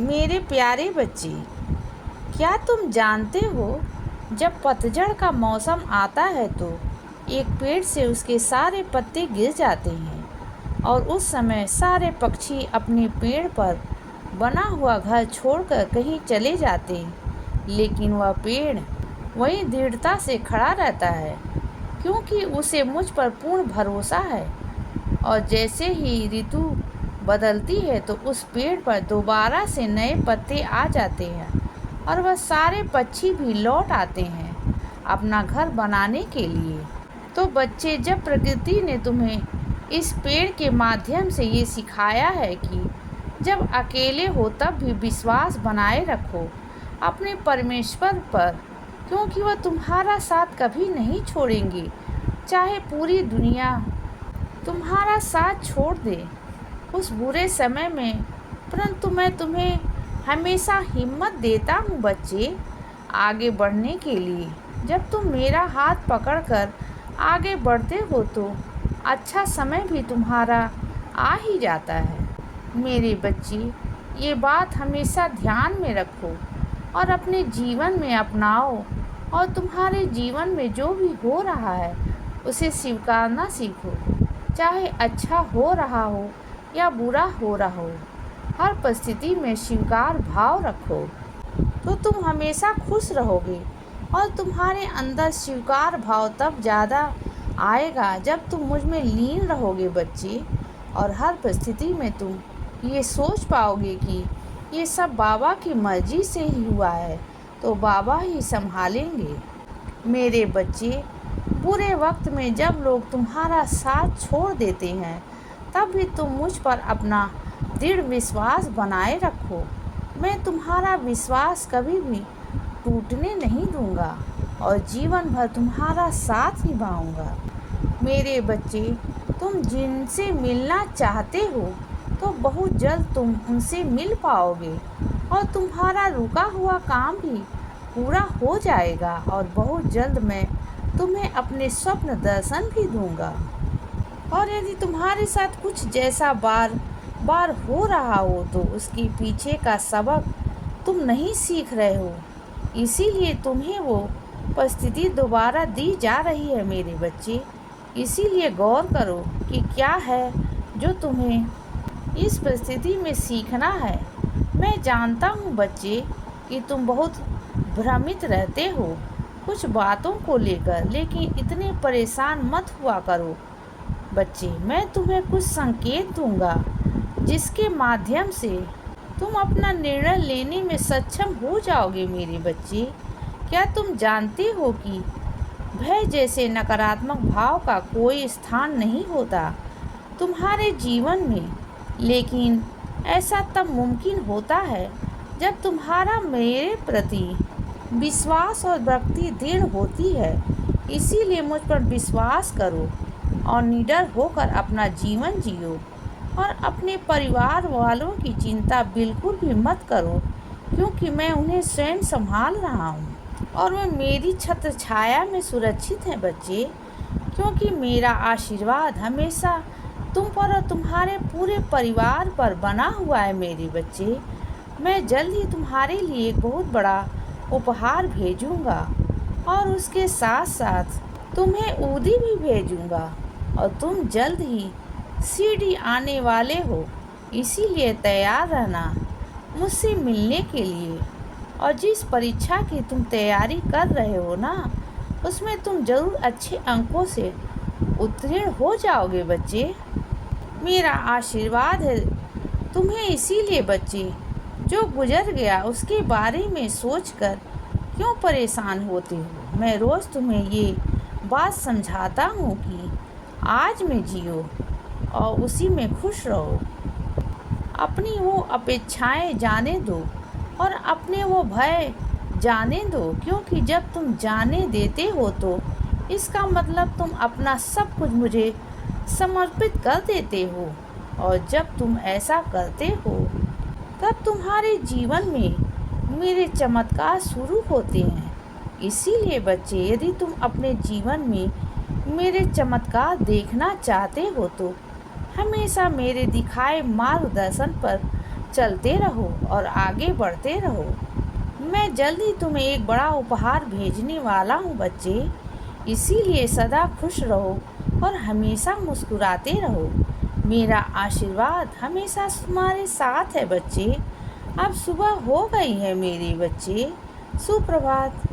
मेरे प्यारे बच्चे, क्या तुम जानते हो जब पतझड़ का मौसम आता है तो एक पेड़ से उसके सारे पत्ते गिर जाते हैं और उस समय सारे पक्षी अपने पेड़ पर बना हुआ घर छोड़कर कहीं चले जाते हैं, लेकिन वह पेड़ वहीं दृढ़ता से खड़ा रहता है क्योंकि उसे मुझ पर पूर्ण भरोसा है। और जैसे ही ऋतु बदलती है तो उस पेड़ पर दोबारा से नए पत्ते आ जाते हैं और वह सारे पक्षी भी लौट आते हैं अपना घर बनाने के लिए। तो बच्चे, जब प्रकृति ने तुम्हें इस पेड़ के माध्यम से ये सिखाया है कि जब अकेले हो तब भी विश्वास बनाए रखो अपने परमेश्वर पर, क्योंकि वह तुम्हारा साथ कभी नहीं छोड़ेंगे, चाहे पूरी दुनिया तुम्हारा साथ छोड़ दे उस बुरे समय में। परंतु मैं तुम्हें हमेशा हिम्मत देता हूँ बच्चे, आगे बढ़ने के लिए। जब तुम मेरा हाथ पकड़कर आगे बढ़ते हो तो अच्छा समय भी तुम्हारा आ ही जाता है। मेरे बच्चे, ये बात हमेशा ध्यान में रखो और अपने जीवन में अपनाओ, और तुम्हारे जीवन में जो भी हो रहा है उसे स्वीकारना सीखो, चाहे अच्छा हो रहा हो या बुरा हो रहा हो। हर परिस्थिति में स्वीकार भाव रखो तो तुम हमेशा खुश रहोगे, और तुम्हारे अंदर स्वीकार भाव तब ज़्यादा आएगा जब तुम मुझ में लीन रहोगे बच्चे। और हर परिस्थिति में तुम ये सोच पाओगे कि ये सब बाबा की मर्जी से ही हुआ है, तो बाबा ही संभालेंगे। मेरे बच्चे, बुरे वक्त में जब लोग तुम्हारा साथ छोड़ देते हैं तब भी तुम मुझ पर अपना दृढ़ विश्वास बनाए रखो। मैं तुम्हारा विश्वास कभी भी टूटने नहीं दूंगा और जीवन भर तुम्हारा साथ निभाऊंगा। मेरे बच्चे, तुम जिनसे मिलना चाहते हो तो बहुत जल्द तुम उनसे मिल पाओगे, और तुम्हारा रुका हुआ काम भी पूरा हो जाएगा, और बहुत जल्द मैं तुम्हें अपने स्वप्न दर्शन भी दूंगा। और यदि तुम्हारे साथ कुछ जैसा बार बार हो रहा हो तो उसके पीछे का सबक तुम नहीं सीख रहे हो, इसीलिए तुम्हें वो परिस्थिति दोबारा दी जा रही है मेरे बच्चे। इसीलिए गौर करो कि क्या है जो तुम्हें इस परिस्थिति में सीखना है। मैं जानता हूँ बच्चे कि तुम बहुत भ्रमित रहते हो कुछ बातों को लेकर, लेकिन इतने परेशान मत हुआ करो बच्चे। मैं तुम्हें कुछ संकेत दूंगा जिसके माध्यम से तुम अपना निर्णय लेने में सक्षम हो जाओगे मेरे बच्चे। क्या तुम जानते हो कि भय जैसे नकारात्मक भाव का कोई स्थान नहीं होता तुम्हारे जीवन में, लेकिन ऐसा तब मुमकिन होता है जब तुम्हारा मेरे प्रति विश्वास और भक्ति दृढ़ होती है। इसीलिए मुझ पर विश्वास करो और निडर होकर अपना जीवन जियो, और अपने परिवार वालों की चिंता बिल्कुल भी मत करो, क्योंकि मैं उन्हें स्वयं संभाल रहा हूँ और वे मेरी छत्र छाया में सुरक्षित हैं बच्चे। क्योंकि मेरा आशीर्वाद हमेशा तुम पर और तुम्हारे पूरे परिवार पर बना हुआ है मेरे बच्चे। मैं जल्द ही तुम्हारे लिए एक बहुत बड़ा उपहार भेजूंगा, और उसके साथ साथ तुम्हें ऊदी भी भेजूंगा, और तुम जल्द ही सीढ़ी आने वाले हो, इसीलिए तैयार रहना मुझसे मिलने के लिए। और जिस परीक्षा की तुम तैयारी कर रहे हो ना, उसमें तुम जरूर अच्छे अंकों से उत्तीर्ण हो जाओगे बच्चे। मेरा आशीर्वाद है तुम्हें। इसीलिए बच्चे, जो गुजर गया उसके बारे में सोचकर क्यों परेशान होते हो। मैं रोज़ तुम्हें ये बात समझाता हूँ कि आज में जियो और उसी में खुश रहो। अपनी वो अपेक्षाएं जाने दो और अपने वो भय जाने दो, क्योंकि जब तुम जाने देते हो तो इसका मतलब तुम अपना सब कुछ मुझे समर्पित कर देते हो, और जब तुम ऐसा करते हो तब तुम्हारे जीवन में मेरे चमत्कार शुरू होते हैं। इसीलिए बच्चे, यदि तुम अपने जीवन में मेरे चमत्कार देखना चाहते हो तो हमेशा मेरे दिखाए मार्गदर्शन पर चलते रहो और आगे बढ़ते रहो। मैं जल्द ही तुम्हें एक बड़ा उपहार भेजने वाला हूँ बच्चे, इसीलिए सदा खुश रहो और हमेशा मुस्कुराते रहो। मेरा आशीर्वाद हमेशा तुम्हारे साथ है बच्चे। अब सुबह हो गई है मेरे बच्चे, सुप्रभात।